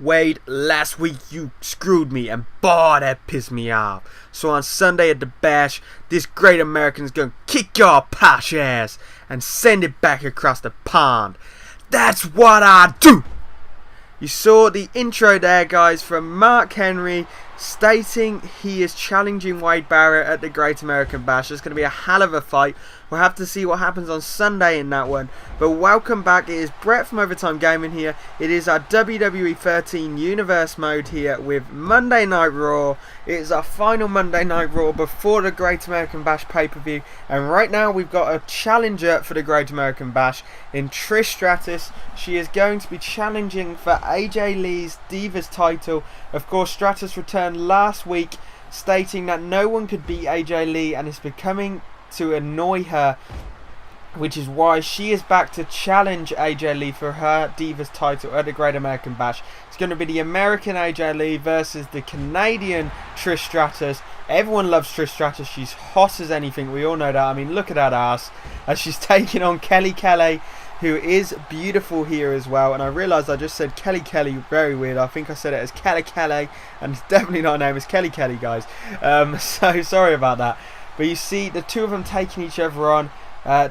Wade, last week you screwed me, and boy, that pissed me off. So on Sunday at the Bash, this great American's gonna kick your posh ass and send it back across the pond. That's what I do! You saw the intro there, guys, from Mark Henry stating he is challenging Wade Barrett at the Great American Bash. It's going to be a hell of a fight. We'll have to see what happens on Sunday in that one. But welcome back. It is Brett from Overtime Gaming here. It is our WWE 13 Universe mode here with Monday Night Raw. It is our final Monday Night Raw before the Great American Bash pay-per-view. And right now we've got a challenger for the Great American Bash in Trish Stratus. She is going to be challenging for AJ Lee's Divas title. Of course, Stratus returned last week stating that no one could beat AJ Lee, and it's becoming to annoy her, which is why she is back to challenge AJ Lee for her Divas title at the Great American Bash. It's going to be the American AJ Lee versus the Canadian Trish Stratus. Everyone loves Trish Stratus. She's hot as anything. We all know that. I mean, look at that ass as she's taking on Kelly Kelly, who is beautiful here as well. And I realised I just said Kelly Kelly, very weird. I think I said it as Kelly Kelly, and it's definitely not her name. It's Kelly Kelly, guys. So sorry about that. But you see the two of them taking each other on.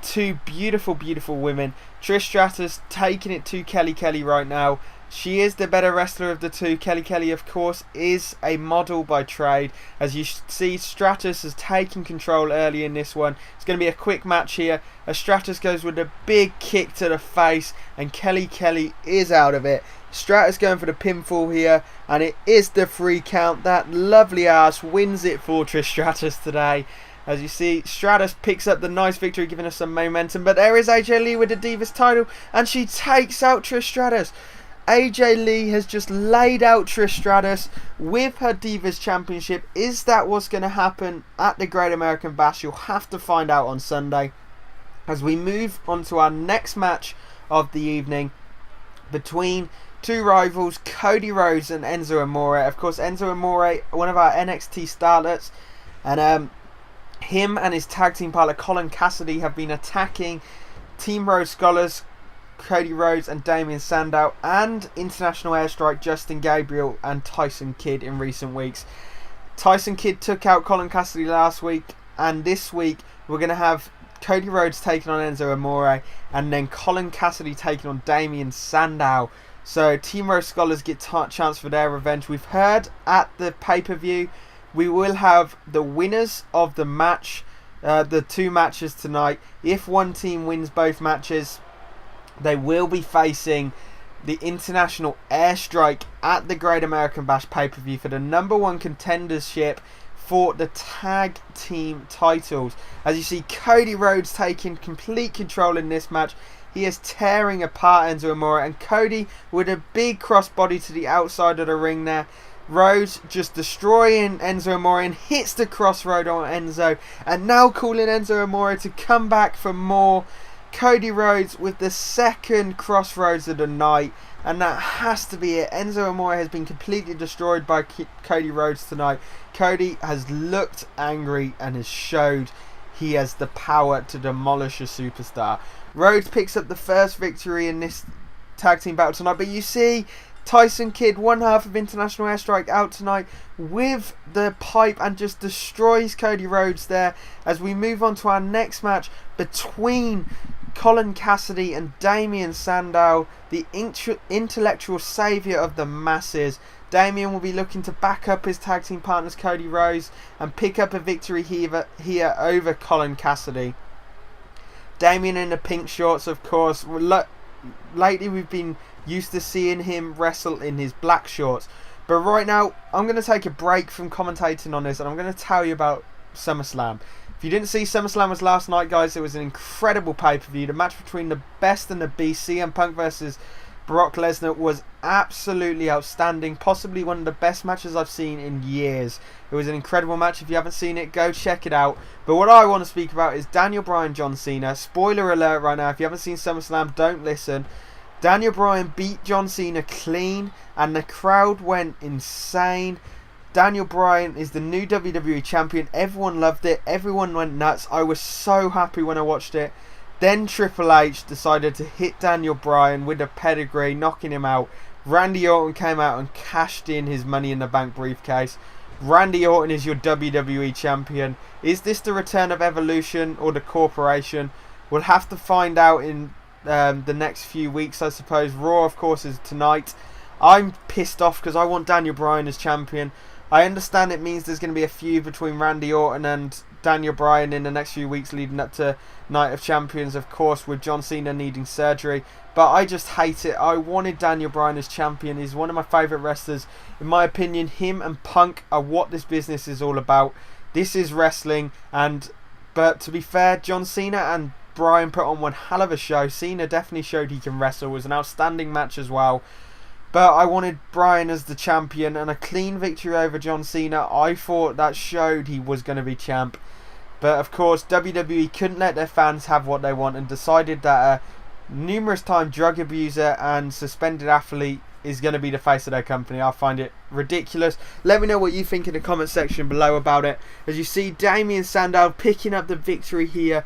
Two beautiful, beautiful women. Trish Stratus taking it to Kelly Kelly right now. She is the better wrestler of the two. Kelly Kelly, of course, is a model by trade. As you see, Stratus has taken control early in this one. It's going to be a quick match here. As Stratus goes with a big kick to the face, and Kelly Kelly is out of it. Stratus going for the pinfall here, and it is the 3 count. That lovely ass wins it for Trish Stratus today. As you see, Stratus picks up the nice victory, giving us some momentum. But there is AJ Lee with the Divas title, and she takes out Trish Stratus. AJ Lee has just laid out Trish Stratus with her Divas Championship. Is that what's going to happen at the Great American Bash? You'll have to find out on Sunday. As we move on to our next match of the evening between two rivals, Cody Rhodes and Enzo Amore. Of course, Enzo Amore, one of our NXT starlets, and him and his tag team partner Colin Cassidy have been attacking Team Rhodes Scholars, Cody Rhodes and Damien Sandow, and International Airstrike Justin Gabriel and Tyson Kidd in recent weeks. Tyson Kidd took out Colin Cassidy last week, and this week we're going to have Cody Rhodes taking on Enzo Amore, and then Colin Cassidy taking on Damien Sandow. So Team Rhodes Scholars get chance for their revenge. We've heard at the pay-per-view we will have the winners of the match, the 2 matches tonight. If one team wins both matches, they will be facing the International Airstrike at the Great American Bash pay-per-view for the #1 contendership for the tag team titles. As you see, Cody Rhodes taking complete control in this match. He is tearing apart Enzo Amore, and Cody with a big crossbody to the outside of the ring there. Rhodes just destroying Enzo Amore and hits the crossroad on Enzo, and now calling Enzo Amore to come back for more. Cody Rhodes with the second crossroads of the night, and that has to be it. Enzo Amore has been completely destroyed by Cody Rhodes tonight. Cody has looked angry and has showed he has the power to demolish a superstar. Rhodes picks up the first victory in this tag team battle tonight, but you see Tyson Kidd, one half of International Airstrike, out tonight with the pipe and just destroys Cody Rhodes there. As we move on to our next match between Colin Cassidy and Damien Sandow, the intellectual saviour of the masses. Damien will be looking to back up his tag team partners Cody Rhodes and pick up a victory here over Colin Cassidy. Damien in the pink shorts, of course. Lately we've been used to seeing him wrestle in his black shorts, but right now I'm going to take a break from commentating on this, and I'm going to tell you about SummerSlam. If you didn't see, SummerSlam was last night, guys. It was an incredible pay-per-view. The match between the best and the beast, CM Punk versus Brock Lesnar, was absolutely outstanding. Possibly one of the best matches I've seen in years. It was an incredible match. If you haven't seen it, go check it out. But what I want to speak about is Daniel Bryan, John Cena. Spoiler alert right now. If you haven't seen SummerSlam, don't listen. Daniel Bryan beat John Cena clean, and the crowd went insane. Daniel Bryan is the new WWE champion. Everyone loved it. Everyone went nuts. I was so happy when I watched it. Then Triple H decided to hit Daniel Bryan with a pedigree, knocking him out. Randy Orton came out and cashed in his Money in the Bank briefcase. Randy Orton is your WWE champion. Is this the return of Evolution or the Corporation? We'll have to find out in the next few weeks, I suppose. Raw, of course, is tonight. I'm pissed off because I want Daniel Bryan as champion. I understand it means there's going to be a feud between Randy Orton and Daniel Bryan in the next few weeks leading up to Night of Champions, of course, with John Cena needing surgery. But I just hate it. I wanted Daniel Bryan as champion. He's one of my favourite wrestlers. In my opinion, him and Punk are what this business is all about. This is wrestling. But to be fair, John Cena and Bryan put on one hell of a show. Cena definitely showed he can wrestle. It was an outstanding match as well. But I wanted Bryan as the champion, and a clean victory over John Cena. I thought that showed he was going to be champ. But of course, WWE couldn't let their fans have what they want and decided that a numerous time drug abuser and suspended athlete is going to be the face of their company. I find it ridiculous. Let me know what you think in the comment section below about it. As you see, Damien Sandow picking up the victory here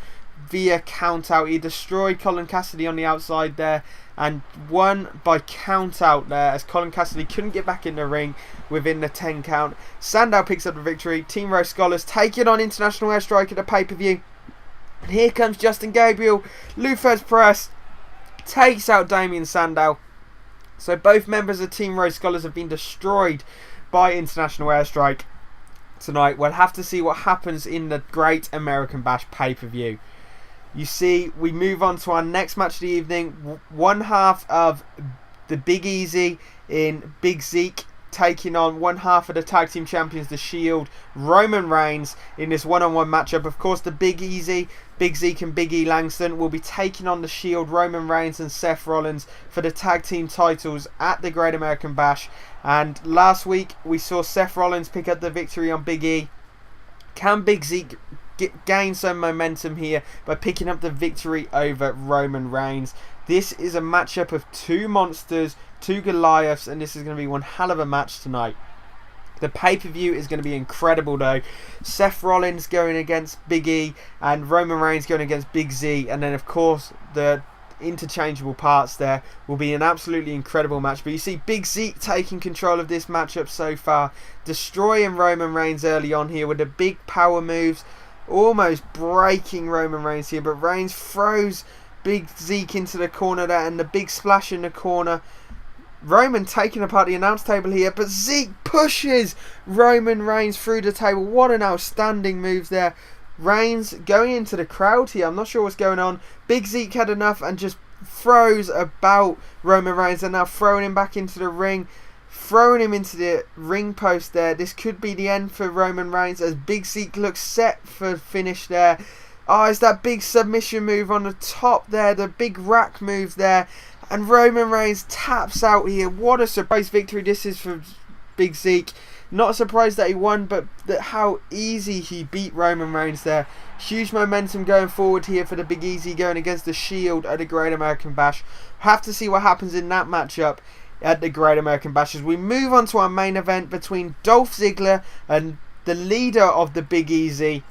via count out. He destroyed Colin Cassidy on the outside there and won by count out there, as Colin Cassidy couldn't get back in the ring within the 10 count. Sandow picks up the victory. Team Rose Scholars take it on International Airstrike at the pay-per-view. And here comes Justin Gabriel. Lou Thesz Press takes out Damien Sandow. So both members of Team Rose Scholars have been destroyed by International Airstrike tonight. We'll have to see what happens in the Great American Bash pay-per-view. You see, we move on to our next match of the evening. One half of the Big Easy in Big Zeke taking on one half of the tag team champions, The Shield, Roman Reigns, in this one-on-one matchup. Of course, the Big Easy, Big Zeke and Big E Langston will be taking on The Shield, Roman Reigns and Seth Rollins for the tag team titles at the Great American Bash. And last week, we saw Seth Rollins pick up the victory on Big E. Can Big Zeke gain some momentum here by picking up the victory over Roman Reigns? This is a matchup of two monsters, two Goliaths, and this is going to be one hell of a match tonight. The pay-per-view is going to be incredible though. Seth Rollins going against Big E and Roman Reigns going against Big Z, and then of course the interchangeable parts there will be an absolutely incredible match. But you see Big Z taking control of this matchup so far, destroying Roman Reigns early on here with the big power moves, almost breaking Roman Reigns here, but Reigns throws Big Zeke into the corner there and the big splash in the corner. Roman taking apart the announce table here, but Zeke pushes Roman Reigns through the table. What an outstanding move there. Reigns going into the crowd here. I'm not sure what's going on. Big Zeke had enough and just throws about Roman Reigns and now throwing him back into the ring. Throwing him into the ring post there. This could be the end for Roman Reigns as Big Zeke looks set for finish there. Oh, it's that big submission move on the top there. The big rack move there. And Roman Reigns taps out here. What a surprise victory this is for Big Zeke. Not surprised that he won, but how easy he beat Roman Reigns there. Huge momentum going forward here for the Big Easy going against the Shield at the Great American Bash. Have to see what happens in that matchup at the Great American Bash as we move on to our main event between Dolph Ziggler and the leader of the Big Easy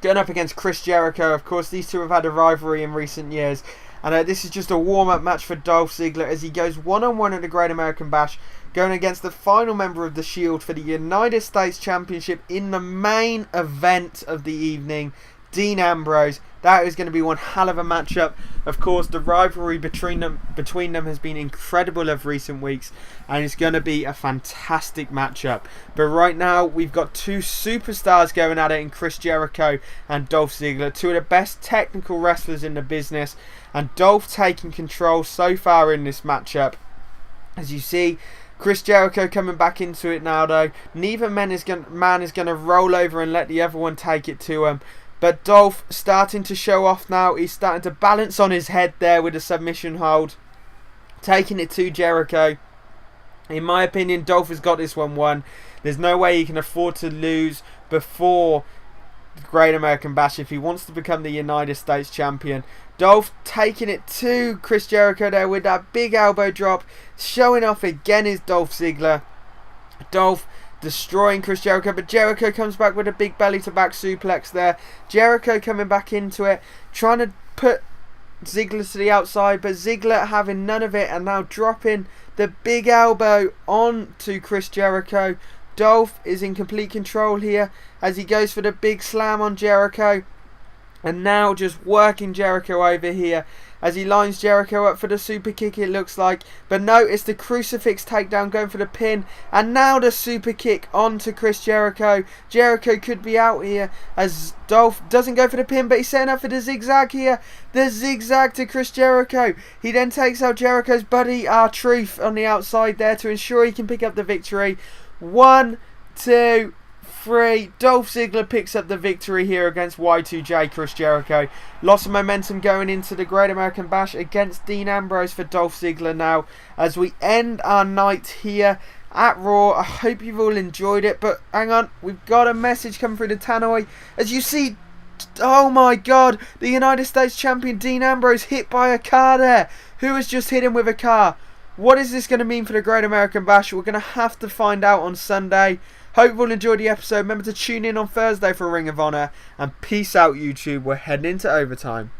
going up against Chris Jericho. Of course, these two have had a rivalry in recent years, and this is just a warm-up match for Dolph Ziggler as he goes one-on-one at the Great American Bash going against the final member of the Shield for the United States Championship in the main event of the evening, Dean Ambrose. That is going to be one hell of a matchup. Of course, the rivalry between them has been incredible of recent weeks, and it's going to be a fantastic matchup. But right now, we've got two superstars going at it in Chris Jericho and Dolph Ziggler, two of the best technical wrestlers in the business, and Dolph taking control so far in this matchup. As you see, Chris Jericho coming back into it now though. Neither man is going to roll over and let the other one take it to him. But Dolph starting to show off now. He's starting to balance on his head there with a submission hold. Taking it to Jericho. In my opinion, Dolph has got this one won. There's no way he can afford to lose before the Great American Bash if he wants to become the United States Champion. Dolph taking it to Chris Jericho there with that big elbow drop. Showing off again is Dolph Ziggler. Dolph destroying Chris Jericho, but Jericho comes back with a big belly to back suplex there. Jericho coming back into it, trying to put Ziggler to the outside, but Ziggler having none of it and now dropping the big elbow on to Chris Jericho. Dolph is in complete control here as he goes for the big slam on Jericho. And now just working Jericho over here as he lines Jericho up for the super kick, it looks like. But no, it's the crucifix takedown going for the pin. And now the super kick onto Chris Jericho. Jericho could be out here as Dolph doesn't go for the pin, but he's setting up for the zigzag here. The zigzag to Chris Jericho. He then takes out Jericho's buddy, R-Truth, on the outside there to ensure he can pick up the victory. 1, 2, 3. Dolph Ziggler picks up the victory here against Y2J Chris Jericho. Lots of momentum going into the Great American Bash against Dean Ambrose for Dolph Ziggler now as we end our night here at Raw. I hope you've all enjoyed it, but hang on, we've got a message coming through the tannoy. As you see, oh my god, the United States Champion Dean Ambrose hit by a car there. Who has just hit him with a car? What is this going to mean for the Great American Bash? We're going to have to find out on Sunday. Hope you all enjoyed the episode. Remember to tune in on Thursday for Ring of Honor. And peace out, YouTube. We're heading into overtime.